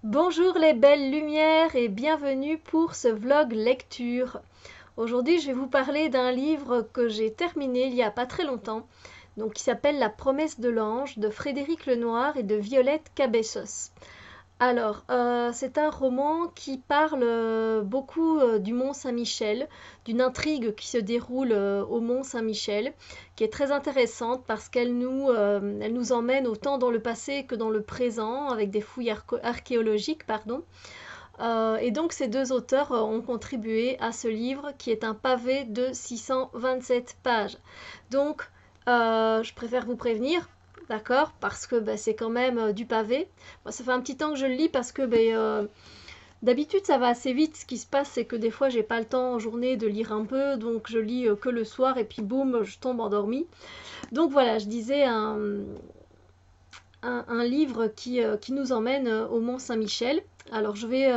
Bonjour les belles lumières et bienvenue pour ce vlog lecture. Aujourd'hui, je vais vous parler d'un livre que j'ai terminé il y a pas très longtemps, donc qui s'appelle La promesse de l'ange de Frédéric Lenoir et de Violette Cabezos. Alors, c'est un roman qui parle beaucoup du Mont Saint-Michel, d'une intrigue qui se déroule au Mont Saint-Michel, qui est très intéressante parce elle nous emmène autant dans le passé que dans le présent, avec des fouilles archéologiques, pardon. Et donc ces deux auteurs ont contribué à ce livre qui est un pavé de 627 pages. Donc, je préfère vous prévenir, d'accord, parce que bah, c'est quand même du pavé. Moi, ça fait un petit temps que je le lis parce que d'habitude ça va assez vite. Ce qui se passe, c'est que des fois j'ai pas le temps en journée de lire un peu, donc je lis que le soir et puis boum, je tombe endormie. Donc voilà, je disais un livre qui nous emmène au Mont Saint-Michel. Alors je vais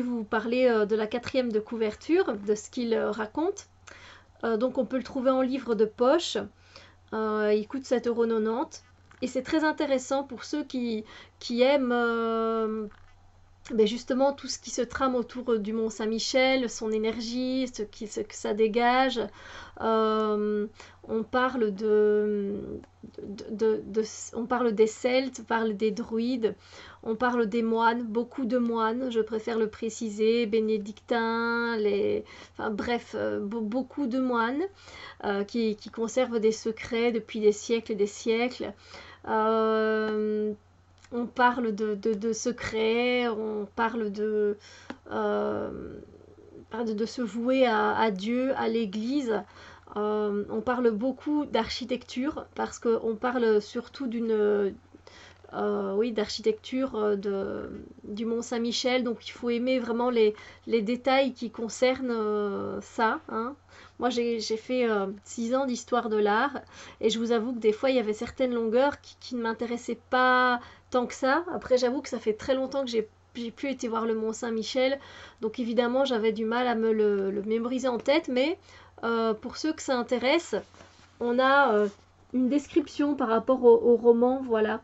vous parler de la quatrième de couverture, de ce qu'il raconte. Donc on peut le trouver en livre de poche. Il coûte 7,90 € et c'est très intéressant pour ceux qui aiment ben justement tout ce qui se trame autour du Mont Saint-Michel, son énergie, ce que ça dégage. On parle on parle des Celtes, on parle des druides, on parle des moines, beaucoup de moines, je préfère le préciser, bénédictins, enfin bref, beaucoup de moines qui conservent des secrets depuis des siècles et des siècles. Euh, on parle de secrets, on parle euh, de se vouer à Dieu, à l'Église. On parle beaucoup d'architecture parce qu'on parle surtout oui, d'architecture du Mont Saint-Michel. Donc il faut aimer vraiment les détails qui concernent ça, hein. Moi, j'ai fait 6 ans d'histoire de l'art et je vous avoue que des fois, il y avait certaines longueurs qui ne m'intéressaient pas tant que ça. Après, j'avoue que ça fait très longtemps que j'ai pu été voir le Mont Saint-Michel. Donc évidemment, j'avais du mal à me le mémoriser en tête. Mais pour ceux que ça intéresse, on a une description par rapport au roman, voilà.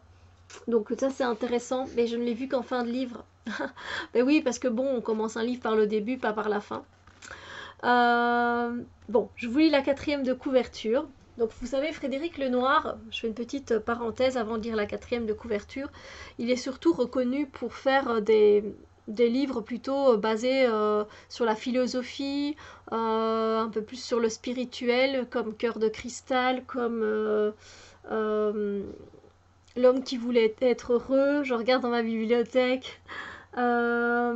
Donc ça c'est intéressant, mais je ne l'ai vu qu'en fin de livre. Mais oui, parce que bon, on commence un livre par le début, pas par la fin. Bon, je vous lis la quatrième de couverture. Donc vous savez, Frédéric Lenoir, je fais une petite parenthèse avant de lire la quatrième de couverture, il est surtout reconnu pour faire des livres plutôt basés sur la philosophie, un peu plus sur le spirituel, comme Cœur de cristal, comme euh, L'homme qui voulait être heureux. Je regarde dans ma bibliothèque. Ah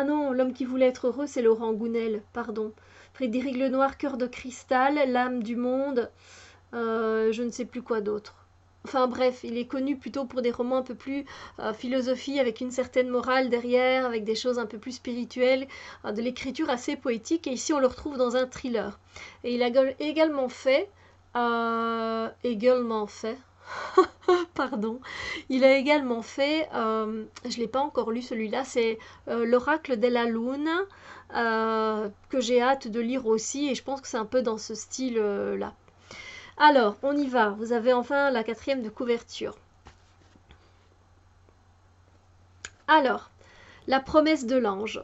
non, L'homme qui voulait être heureux, c'est Laurent Gounel, pardon. Frédéric Lenoir, Cœur de cristal, L'âme du monde, je ne sais plus quoi d'autre. Enfin bref, il est connu plutôt pour des romans un peu plus philosophie, avec une certaine morale derrière, avec des choses un peu plus spirituelles, de l'écriture assez poétique. Et ici, on le retrouve dans un thriller. Et il a également fait, pardon. Il a également fait, je ne l'ai pas encore lu celui-là, c'est L'Oracle de la Lune, que j'ai hâte de lire aussi, et je pense que c'est un peu dans ce style-là. Alors, on y va. Vous avez enfin la quatrième de couverture. Alors, la promesse de l'ange.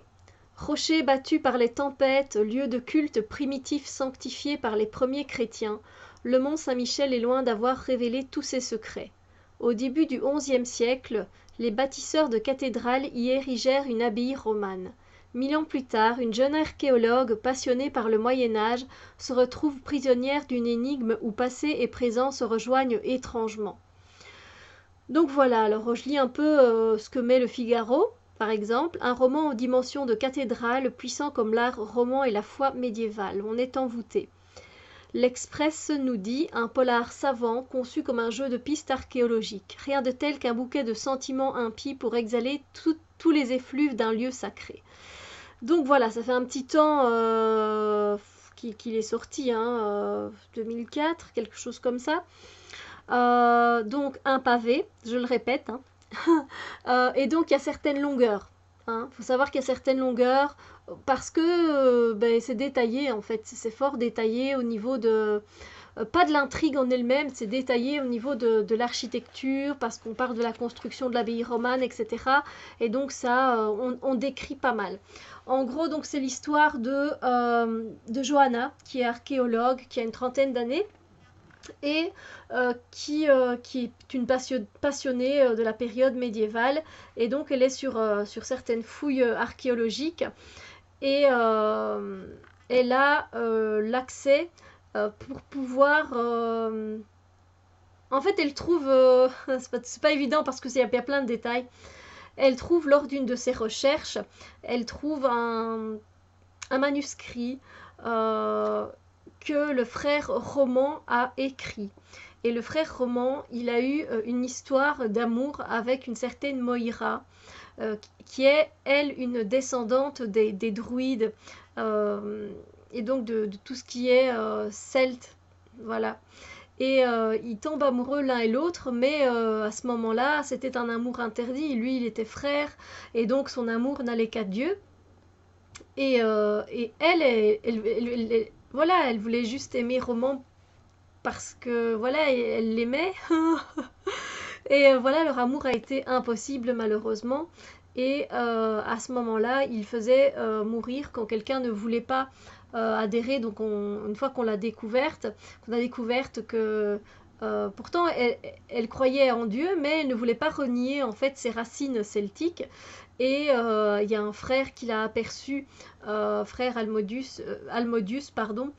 Rocher battu par les tempêtes, lieu de culte primitif sanctifié par les premiers chrétiens, le mont Saint-Michel est loin d'avoir révélé tous ses secrets. Au début du XIe siècle, les bâtisseurs de cathédrales y érigèrent une abbaye romane. 1000 ans plus tard, une jeune archéologue passionnée par le Moyen Âge se retrouve prisonnière d'une énigme où passé et présent se rejoignent étrangement. Donc voilà, alors je lis un peu ce que met le Figaro, par exemple, un roman aux dimensions de cathédrale, puissant comme l'art roman et la foi médiévale. On est envoûté. L'Express nous dit un polar savant conçu comme un jeu de pistes archéologiques. Rien de tel qu'un bouquet de sentiments impies pour exhaler tous les effluves d'un lieu sacré. Donc voilà, ça fait un petit temps qu'il est sorti, hein, 2004, quelque chose comme ça. Donc un pavé, je le répète, hein. Et donc il y a certaines longueurs. Il faut savoir qu'il y a certaines longueurs parce que ben, c'est détaillé en fait, c'est fort détaillé au niveau pas de l'intrigue en elle-même, c'est détaillé au niveau de l'architecture, parce qu'on parle de la construction de l'abbaye romane, etc. Et donc ça, on décrit pas mal. En gros, donc c'est l'histoire de Johanna, qui est archéologue, qui a une trentaine d'années, et qui est une passionnée de la période médiévale. Et donc elle est sur certaines fouilles archéologiques, et elle a l'accès pour pouvoir... En fait, elle trouve... c'est pas évident parce qu'il y a plein de détails. Elle trouve, lors d'une de ses recherches, elle trouve un manuscrit que le frère Roman a écrit. Et le frère Roman, il a eu une histoire d'amour avec une certaine Moïra, qui est, elle, une descendante des druides, et donc de tout ce qui est celte, voilà. Et ils tombent amoureux l'un et l'autre, mais à ce moment-là, c'était un amour interdit. Lui, il était frère, et donc son amour n'allait qu'à Dieu. Et voilà, elle voulait juste aimer Roman parce que, voilà, elle l'aimait. Et voilà, leur amour a été impossible malheureusement. Et à ce moment-là, il faisait mourir quand quelqu'un ne voulait pas adhérer. Donc une fois qu'on a découverte que pourtant elle croyait en Dieu, mais elle ne voulait pas renier en fait ses racines celtiques. Et il y a un frère qui l'a aperçu, frère Almodius, pardon,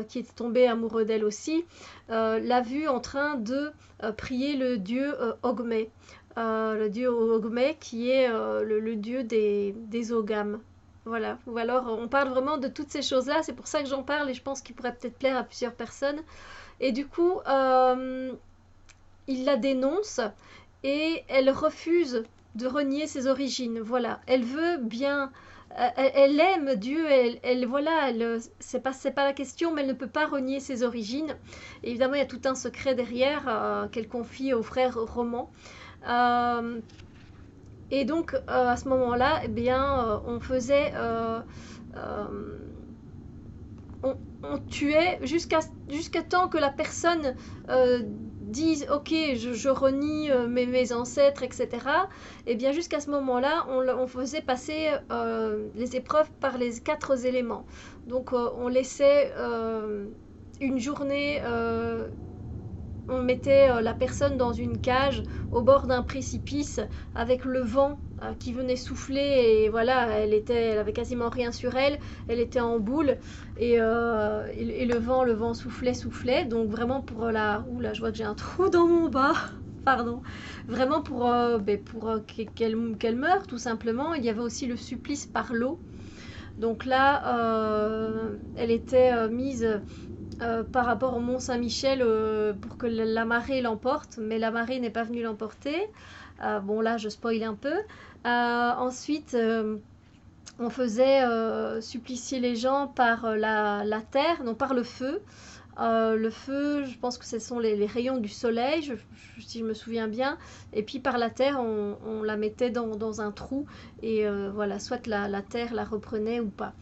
qui était tombé amoureux d'elle aussi, l'a vue en train de prier le dieu Ogmé, le dieu Ogmé qui est le dieu des Oghams. Voilà, ou alors on parle vraiment de toutes ces choses-là, c'est pour ça que j'en parle et je pense qu'il pourrait peut-être plaire à plusieurs personnes. Et du coup, il la dénonce et elle refuse de renier ses origines. Voilà, elle veut bien, elle aime Dieu, voilà, c'est pas la question, mais elle ne peut pas renier ses origines. Et évidemment, il y a tout un secret derrière qu'elle confie au frère Roman. Et donc, à ce moment-là, eh bien, on faisait... on tuait jusqu'à temps que la personne dise ok, je renie mes ancêtres, etc. Et bien jusqu'à ce moment-là, on faisait passer les épreuves par les 4 éléments. Donc on laissait une journée, on mettait la personne dans une cage au bord d'un précipice avec le vent qui venait souffler, et voilà, elle avait quasiment rien sur elle, elle était en boule, et le vent soufflait, donc vraiment pour oula, je vois que j'ai un trou dans mon bas. Pardon, vraiment pour qu'elle meure tout simplement. Il y avait aussi le supplice par l'eau. Donc là, elle était mise par rapport au Mont Saint-Michel pour que la marée l'emporte, mais la marée n'est pas venue l'emporter. Bon, là, je spoil un peu. Ensuite, on faisait supplicier les gens par la terre, non par le feu. Le feu, je pense que ce sont les rayons du soleil, si je me souviens bien. Et puis par la terre, on la mettait dans un trou. Et voilà, soit la terre la reprenait ou pas.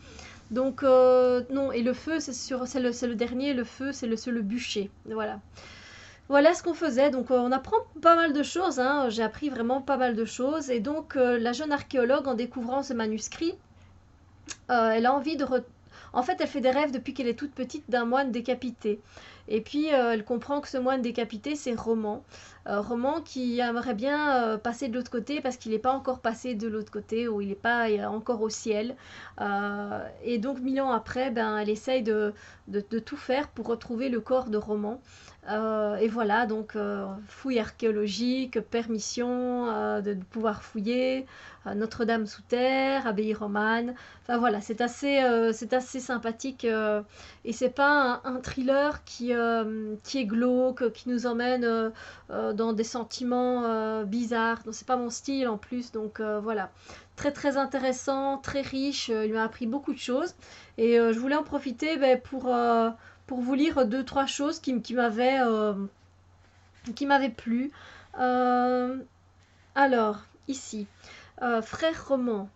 Donc non, et le feu, c'est le dernier, le feu, c'est le bûcher. Voilà. Voilà ce qu'on faisait. Donc on apprend pas mal de choses, hein. J'ai appris vraiment pas mal de choses. Et donc la jeune archéologue, en découvrant ce manuscrit, elle a envie de... En fait, elle fait des rêves depuis qu'elle est toute petite d'un moine décapité. Et puis, elle comprend que ce moine décapité, c'est Roman. Roman qui aimerait bien passer de l'autre côté parce qu'il n'est pas encore passé de l'autre côté, ou il n'est pas encore au ciel. Et donc, 1000 ans après, ben, elle essaye de tout faire pour retrouver le corps de Roman. Et voilà, donc fouille archéologique, permission de pouvoir fouiller, Notre-Dame sous terre, abbaye romane. Enfin voilà, c'est assez sympathique, et c'est pas un thriller qui est glauque, qui nous emmène dans des sentiments bizarres. Non, c'est pas mon style en plus, donc voilà. Très très intéressant, très riche, il m'a appris beaucoup de choses, et je voulais en profiter pour vous lire 2-3 choses qui m'avaient plu. Euh, alors, ici, frère Roman.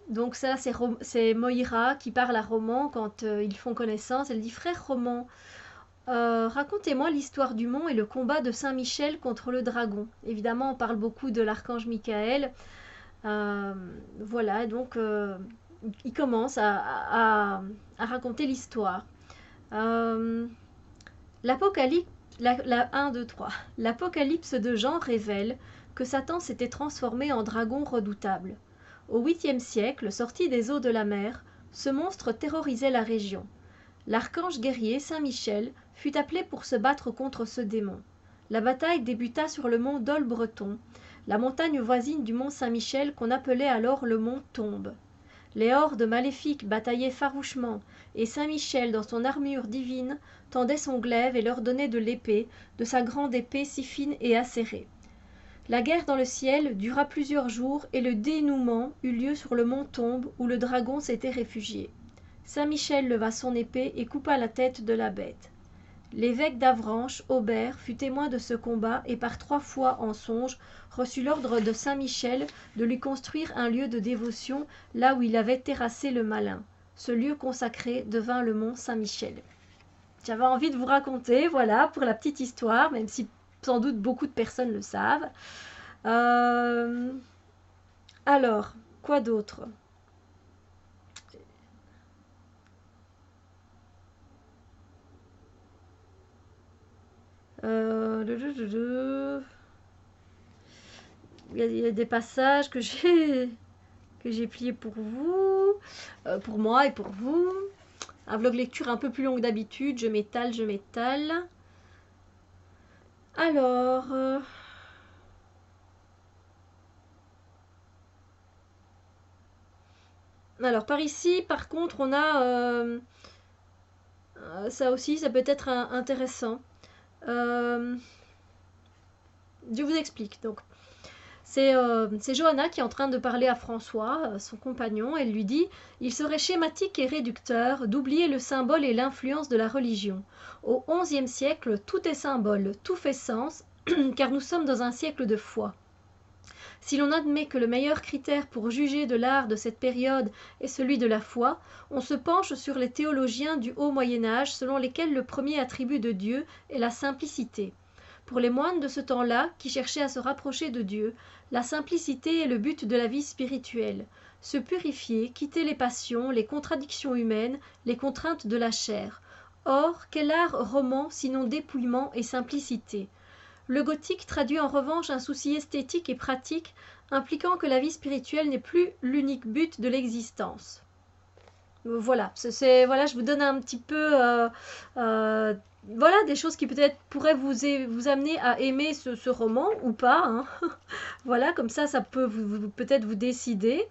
Donc ça, c'est Moïra qui parle à Roman quand ils font connaissance. Elle dit: frère Roman, Racontez-moi l'histoire du mont et le combat de Saint Michel contre le dragon. Évidemment, on parle beaucoup de l'archange Michael. Euh, voilà, donc il commence à raconter l'histoire. Euh, L'Apocalypse, 1, 2, 3. L'Apocalypse de Jean révèle que Satan s'était transformé en dragon redoutable. Au 8e siècle, sorti des eaux de la mer, ce monstre terrorisait la région. L'archange guerrier Saint Michel fut appelé pour se battre contre ce démon. La bataille débuta sur le mont Dol-Breton, la montagne voisine du mont Saint-Michel qu'on appelait alors le mont Tombe. Les hordes maléfiques bataillaient farouchement, et Saint Michel, dans son armure divine, tendait son glaive et leur donnait de l'épée, de sa grande épée si fine et acérée. La guerre dans le ciel dura plusieurs jours, et le dénouement eut lieu sur le mont Tombe, où le dragon s'était réfugié. Saint Michel leva son épée et coupa la tête de la bête. L'évêque d'Avranches, Aubert, fut témoin de ce combat et par 3 fois en songe reçut l'ordre de Saint Michel de lui construire un lieu de dévotion là où il avait terrassé le malin. Ce lieu consacré devint le mont Saint-Michel. J'avais envie de vous raconter, voilà, pour la petite histoire, même si sans doute beaucoup de personnes le savent. Alors, quoi d'autre ? Euh, il y a des passages que j'ai pliés pour vous, pour moi et pour vous. Un vlog lecture un peu plus long que d'habitude. Je m'étale, je m'étale. Alors, par ici, par contre, on a ça aussi, ça peut être intéressant. Je vous explique. Donc, c'est Johanna qui est en train de parler à François, son compagnon. Elle lui dit « Il serait schématique et réducteur d'oublier le symbole et l'influence de la religion. Au XIe siècle, tout est symbole, tout fait sens, car nous sommes dans un siècle de foi. Si l'on admet que le meilleur critère pour juger de l'art de cette période est celui de la foi, on se penche sur les théologiens du haut Moyen-Âge selon lesquels le premier attribut de Dieu est la simplicité. Pour les moines de ce temps-là, qui cherchaient à se rapprocher de Dieu, la simplicité est le but de la vie spirituelle. Se purifier, quitter les passions, les contradictions humaines, les contraintes de la chair. Or, quel art roman sinon dépouillement et simplicité ? Le gothique traduit en revanche un souci esthétique et pratique, impliquant que la vie spirituelle n'est plus l'unique but de l'existence. Voilà, voilà, je vous donne un petit peu voilà, des choses qui peut-être pourraient vous amener à aimer ce roman ou pas. Hein. Voilà, comme ça peut peut-être vous décider.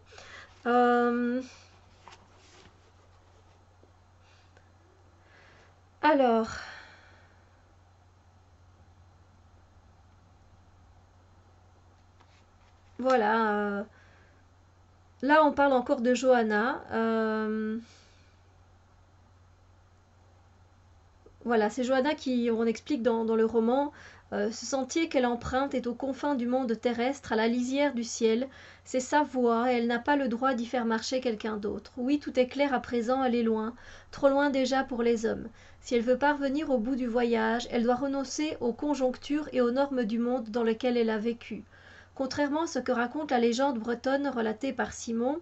Alors, voilà. Là, on parle encore de Johanna. Voilà, c'est Johanna qui, on explique dans le roman, ce sentier qu'elle emprunte est aux confins du monde terrestre, à la lisière du ciel. C'est sa voie, et elle n'a pas le droit d'y faire marcher quelqu'un d'autre. Oui, tout est clair à présent, elle est loin, trop loin déjà pour les hommes. Si elle veut parvenir au bout du voyage, elle doit renoncer aux conjonctures et aux normes du monde dans lequel elle a vécu. Contrairement à ce que raconte la légende bretonne relatée par Simon,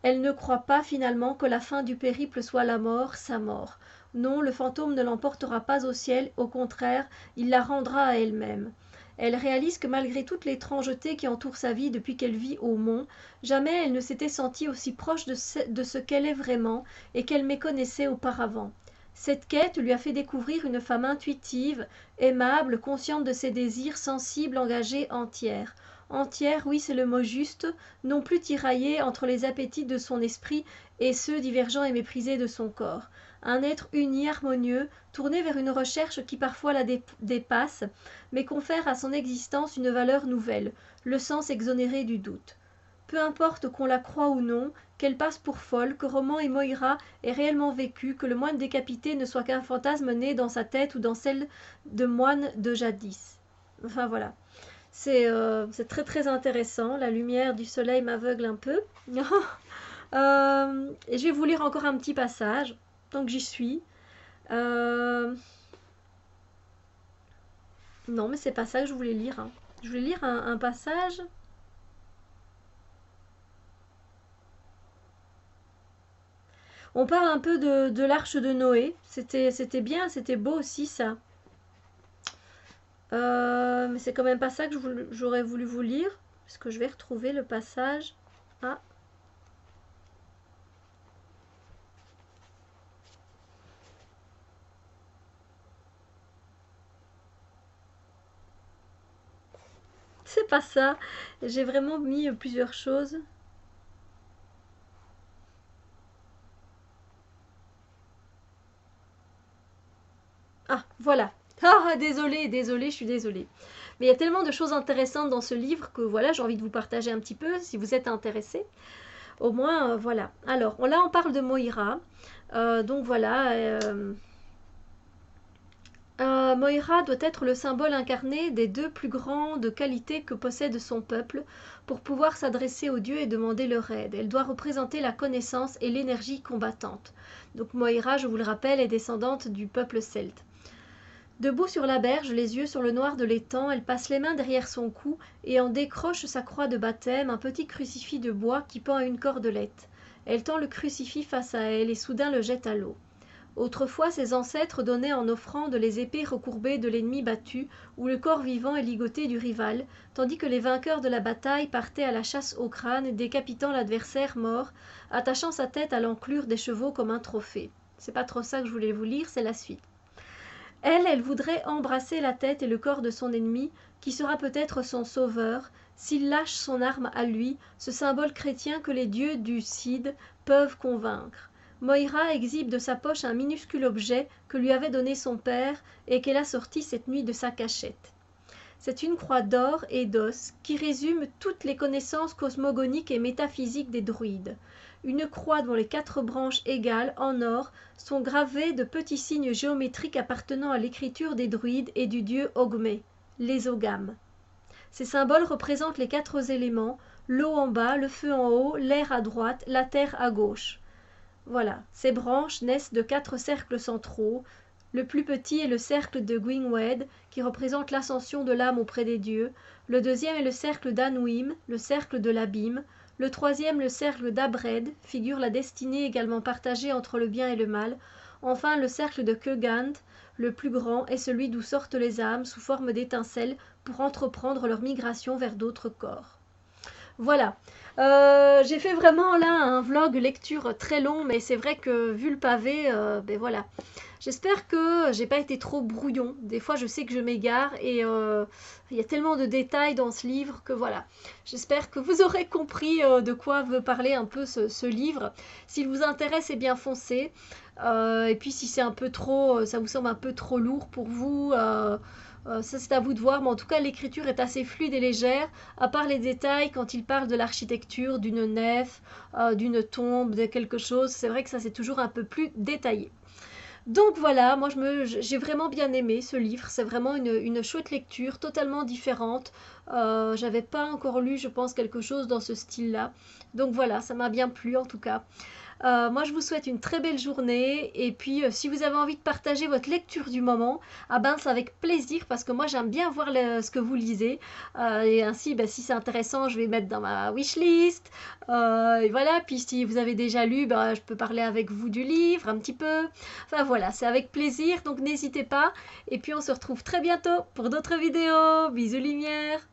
elle ne croit pas finalement que la fin du périple soit la mort, sa mort. Non, le fantôme ne l'emportera pas au ciel, au contraire, il la rendra à elle-même. Elle réalise que malgré toute l'étrangeté qui entoure sa vie depuis qu'elle vit au mont, jamais elle ne s'était sentie aussi proche de ce qu'elle est vraiment et qu'elle méconnaissait auparavant. Cette quête lui a fait découvrir une femme intuitive, aimable, consciente de ses désirs, sensible, engagée, entière. Entière, oui, c'est le mot juste, non plus tiraillée entre les appétits de son esprit et ceux divergents et méprisés de son corps. Un être uni, harmonieux, tourné vers une recherche qui parfois la dépasse, mais confère à son existence une valeur nouvelle, le sens exonéré du doute. Peu importe qu'on la croie ou non, qu'elle passe pour folle, que Roman et Moïra aient réellement vécu, que le moine décapité ne soit qu'un fantasme né dans sa tête ou dans celle de moine de jadis. Enfin voilà. C'est très très intéressant. La lumière du soleil m'aveugle un peu. Et je vais vous lire encore un petit passage, tant que j'y suis. Euh, Non, mais c'est pas ça que je voulais lire, hein. Je voulais lire un passage. On parle un peu de l'arche de Noé. C'était bien, c'était beau aussi ça. Mais c'est quand même pas ça que j'aurais voulu vous lire. Parce que je vais retrouver le passage. Ah, c'est pas ça. J'ai vraiment mis plusieurs choses. Ah, voilà. Ah, désolée, désolée, je suis désolée. Mais il y a tellement de choses intéressantes dans ce livre que voilà, j'ai envie de vous partager un petit peu si vous êtes intéressés. Au moins, voilà. Alors, là, on parle de Moïra. Donc voilà. Moïra doit être le symbole incarné des deux plus grandes qualités que possède son peuple pour pouvoir s'adresser aux dieux et demander leur aide. Elle doit représenter la connaissance et l'énergie combattante. Donc Moïra, je vous le rappelle, est descendante du peuple celte. Debout sur la berge, les yeux sur le noir de l'étang, elle passe les mains derrière son cou et en décroche sa croix de baptême, un petit crucifix de bois qui pend à une cordelette. Elle tend le crucifix face à elle et soudain le jette à l'eau. Autrefois, ses ancêtres donnaient en offrande les épées recourbées de l'ennemi battu ou le corps vivant et ligoté du rival, tandis que les vainqueurs de la bataille partaient à la chasse au crâne, décapitant l'adversaire mort, attachant sa tête à l'enclure des chevaux comme un trophée. C'est pas trop ça que je voulais vous lire, c'est la suite. Elle voudrait embrasser la tête et le corps de son ennemi, qui sera peut-être son sauveur, s'il lâche son arme à lui, ce symbole chrétien que les dieux du Cid peuvent convaincre. Moïra exhibe de sa poche un minuscule objet que lui avait donné son père et qu'elle a sorti cette nuit de sa cachette. C'est une croix d'or et d'os qui résume toutes les connaissances cosmogoniques et métaphysiques des druides. Une croix dont les 4 branches égales, en or, sont gravées de petits signes géométriques appartenant à l'écriture des druides et du dieu Ogmé, les Oghams. Ces symboles représentent les 4 éléments, l'eau en bas, le feu en haut, l'air à droite, la terre à gauche. Voilà, ces branches naissent de 4 cercles centraux. Le plus petit est le cercle de Gwynwed, qui représente l'ascension de l'âme auprès des dieux. Le deuxième est le cercle d'Anouim, le cercle de l'abîme. Le troisième, le cercle d'Abred, figure la destinée également partagée entre le bien et le mal. Enfin, le cercle de Kegant, le plus grand, est celui d'où sortent les âmes sous forme d'étincelles pour entreprendre leur migration vers d'autres corps. Voilà. J'ai fait vraiment là un vlog lecture très long, mais c'est vrai que vu le pavé, ben voilà. J'espère que j'ai pas été trop brouillon. Des fois, je sais que je m'égare et il y a tellement de détails dans ce livre que voilà. J'espère que vous aurez compris de quoi veut parler un peu ce livre. S'il vous intéresse, eh bien foncez. Et puis si c'est un peu trop, ça vous semble un peu trop lourd pour vous, ça c'est à vous de voir. Mais en tout cas, l'écriture est assez fluide et légère, à part les détails quand il parle de l'architecture, d'une nef, d'une tombe, de quelque chose. C'est vrai que ça c'est toujours un peu plus détaillé. Donc voilà, moi j'ai vraiment bien aimé ce livre, c'est vraiment une chouette lecture, totalement différente. J'avais pas encore lu, je pense, quelque chose dans ce style-là. Donc voilà, ça m'a bien plu en tout cas. Moi, je vous souhaite une très belle journée. Et puis, si vous avez envie de partager votre lecture du moment, ah ben, c'est avec plaisir parce que moi, j'aime bien voir ce que vous lisez. Et ainsi, ben, si c'est intéressant, je vais mettre dans ma wishlist. Et voilà. Puis, si vous avez déjà lu, ben, je peux parler avec vous du livre un petit peu. Enfin, voilà, c'est avec plaisir. Donc, n'hésitez pas. Et puis, on se retrouve très bientôt pour d'autres vidéos. Bisous, lumière.